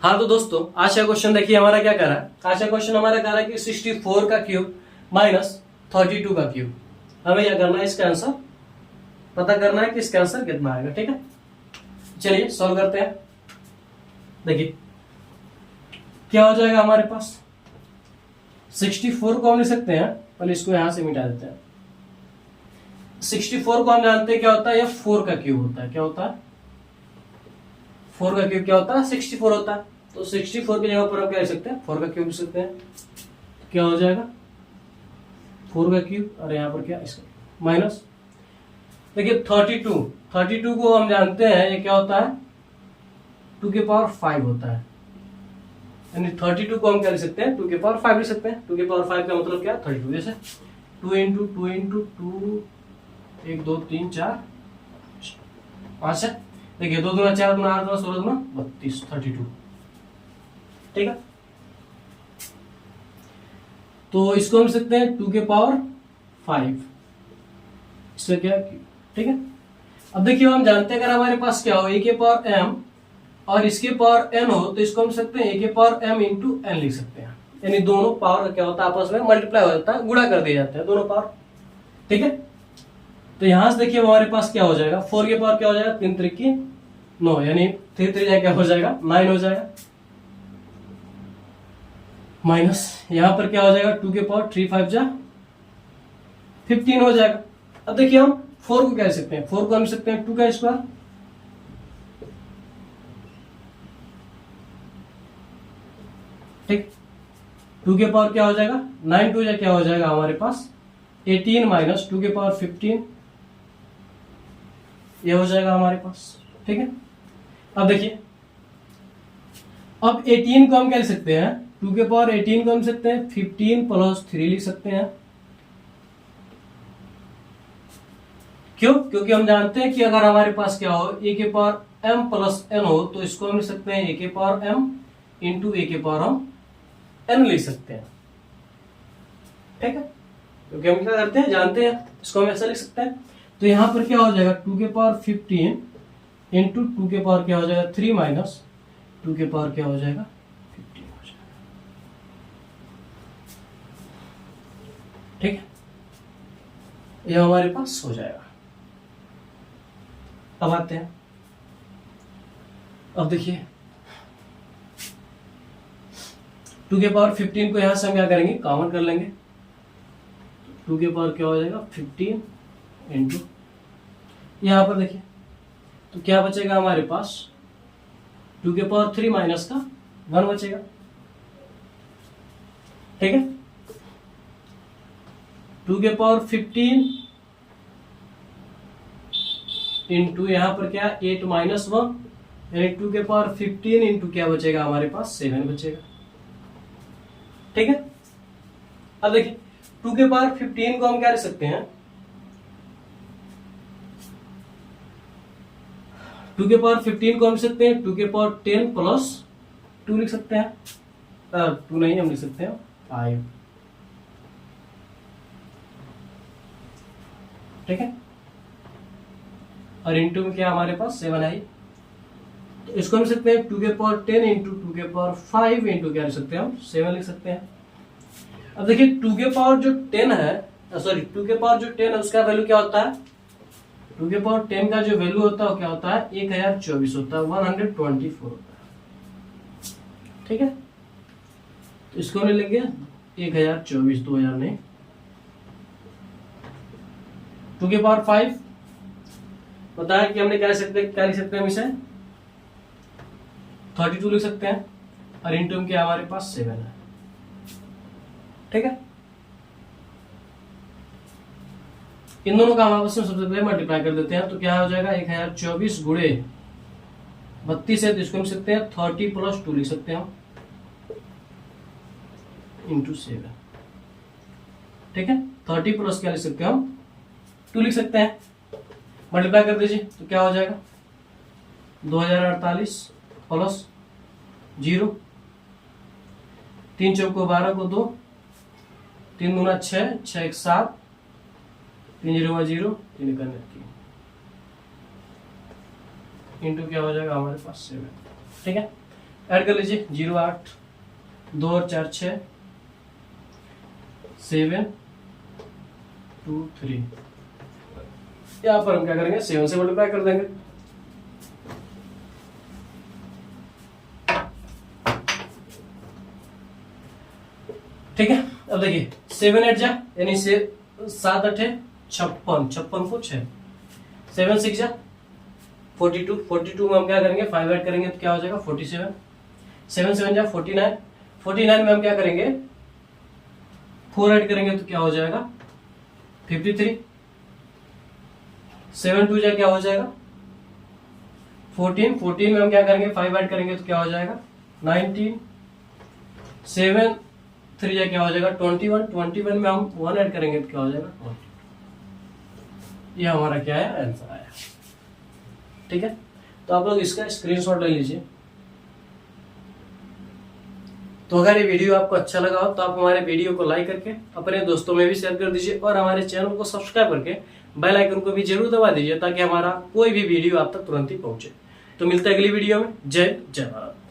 हाँ तो दोस्तों आज का क्वेश्चन देखिए हमारा क्या कर रहा है। आज का क्वेश्चन हमारा कह रहा है कि 64 का क्यूब माइनस 32 का क्यूब। हमें क्या करना है, इसका आंसर पता करना है कि इसका आंसर कितना आएगा। ठीक है, चलिए सॉल्व करते हैं। देखिए क्या हो जाएगा हमारे पास, 64 को हम लिख सकते हैं, पहले इसको यहां से मिटा देते हैं। 64 को हम जानते हैं क्या होता है, यह 4 का क्यूब होता है। क्या होता है, 4 का क्यूब क्या होता है, 64 होता है। तो 64 की जगह पर हम क्या लिख सकते हैं, 4 का क्यूब लिख सकते हैं। तो क्या हो जाएगा 4 का क्यूब, और यहाँ पर क्या इसका माइनस। देखिए 32 को हम जानते हैं ये क्या होता है, 2 के पावर 5 होता है। यानी 32 को हम क्या लिख सकते हैं, 2 के पावर 5 लिख सकते हैं। 2 के पावर 5 का मतलब क्या, 32। जैसे 2 इंटू 2 इंटू 2, 1 2 3 4 5 है। देखिए 2 दूना 4 दूना 8 दूना 16 दूना 32, 32। ठीक है, तो इसको हम लिख सकते हैं 2 के पावर 5, इससे क्या, ठीक है। अब देखिए हम जानते हैं अगर हमारे पास क्या हो, a के पावर m और इसके पावर n हो, तो इसको हम लिख सकते हैं a के पावर m इंटू n लिख सकते हैं। यानी दोनों पावर क्या होता है, आपस में मल्टीप्लाई हो जाता है, गुणा कर दिए जाते हैं दोनों पावर। ठीक है, तो यहां से देखिए हमारे पास क्या हो जाएगा, 4 के पावर क्या हो जाएगा, 3 त्रिकी 9, यानी 3 3 क्या हो जाएगा, 9 हो जाएगा। माइनस यहां पर क्या हो जाएगा, 2 के पावर 3 5 जा 15 हो जाएगा। अब देखिए हम 4 को क्या लिख सकते हैं, 4 को हम लिख सकते हैं 2 का स्क्वायर। ठीक, 2 के पावर क्या हो जाएगा, 9 2 क्या हो जाएगा हमारे पास 18 माइनस 2 के पावर 15, ये हो जाएगा हमारे पास। ठीक है, अब देखिए अब 18 को हम क्या लिख सकते हैं, 2 के पावर 18 को हम लिख सकते हैं 15 प्लस 3 लिख सकते हैं। क्यों, क्योंकि हम जानते हैं कि अगर हमारे पास क्या हो, a के पावर m प्लस n हो, तो इसको हम लिख सकते हैं a के पावर m इंटू a के पावर हम n लिख सकते हैं। ठीक है, क्योंकि हम क्या करते हैं, जानते हैं, इसको हम ऐसा लिख सकते हैं। तो यहां पर क्या हो जाएगा, 2 के पावर 15 इंटू 2 के पावर क्या हो जाएगा 3 माइनस 2 के पावर क्या हो जाएगा 15 हो जाएगा। ठीक है, यह हमारे पास हो जाएगा। अब आते हैं, अब देखिए 2 के पावर 15 को यहां से हम क्या करेंगे, कॉमन कर लेंगे। 2 के पावर क्या हो जाएगा 15 इंटू, यहां पर देखिए तो क्या बचेगा हमारे पास, 2 के पावर 3 माइनस का 1 बचेगा। ठीक है, 2 के पावर 15 इंटू यहां पर क्या 8 माइनस 1, यानी 2 के पावर 15 इंटू क्या बचेगा हमारे पास 7 बचेगा। ठीक है, अब देखिए 2 के पावर 15 को हम क्या लिख सकते हैं, 2 के पावर 15 को हम लिख सकते हैं 2 के पावर 10 प्लस 2 लिख सकते हैं, 2 नहीं हम लिख सकते हैं 5। ठीक है, और इंटू में क्या हमारे पास 7 है, तो इसको हम लिख सकते हैं 2 के पावर 10 इंटू 2 के पावर 5 इंटू क्या लिख सकते हैं हम 7 लिख सकते हैं। अब देखिए 2 के पावर जो 10 है, सॉरी 2 के पावर जो 10 है उसका वैल्यू क्या होता है, 2 के पावर 10 का जो वैल्यू होता है वो क्या होता है 1024 होता है, 124 होता है। ठीक है, तो इसको ले लेंगे 1024, 2000 नहीं, 2 के पावर 5 बताया कि हमने क्या लिख सकते हैं, क्या लिख सकते हैं हम इसे 32 लिख सकते हैं, और इंटू में क्या हमारे पास 7 है। ठीक है, इन दोनों का हम आपस में सबसे पहले मल्टीप्लाई कर देते हैं, तो क्या हो जाएगा 1024 गुणे 32 है, तो इसको लिख सकते हैं 30 प्लस 2 लिख सकते हैं इंटू 7। ठीक है, 30 प्लस क्या लिख सकते हैं हम 2 लिख सकते हैं, मल्टीप्लाई कर दीजिए तो क्या हो जाएगा 2048 प्लस 0, 3 चौको 12 को 2, 3 दूना 6, 6 1 7, 3 0 0, 3 करने 3 इंटू क्या हो जाएगा हमारे पास 7। ठीक है, ऐड कर लीजिए 0 8 2 और 4 6 7 2 3। यहां पर हम क्या करेंगे 7 से मल्टीप्लाई कर देंगे। ठीक है, अब देखिए 7 8 जा यानी से 7 8 56, 56 को 6, 7 6 जा 42, 42 में हम क्या करेंगे 5 ऐड करेंगे तो क्या हो जाएगा 47, 7 7 जा 49, 49 में हम क्या करेंगे 4 ऐड करेंगे तो क्या हो जाएगा 53, 7 2 जा क्या हो जाएगा 14, 14 में हम क्या करेंगे 5 ऐड करेंगे तो क्या हो जाएगा 19, 7 3 जा क्या हो जाएगा 21, 21 में हम 1 ऐड करेंगे तो क्या हो जाएगा 20। ये हमारा क्या है आंसर आया। ठीक है, तो आप लोग इसका स्क्रीनशॉट ले लीजिए। तो अगर ये वीडियो आपको अच्छा लगा हो तो आप हमारे वीडियो को लाइक करके अपने दोस्तों में भी शेयर कर दीजिए और हमारे चैनल को सब्सक्राइब करके बेल आइकन को भी जरूर दबा दीजिए ताकि हमारा कोई भी वीडियो आप तक तुरंत ही पहुंचे। तो मिलते हैं अगली वीडियो में। जय जय भारत।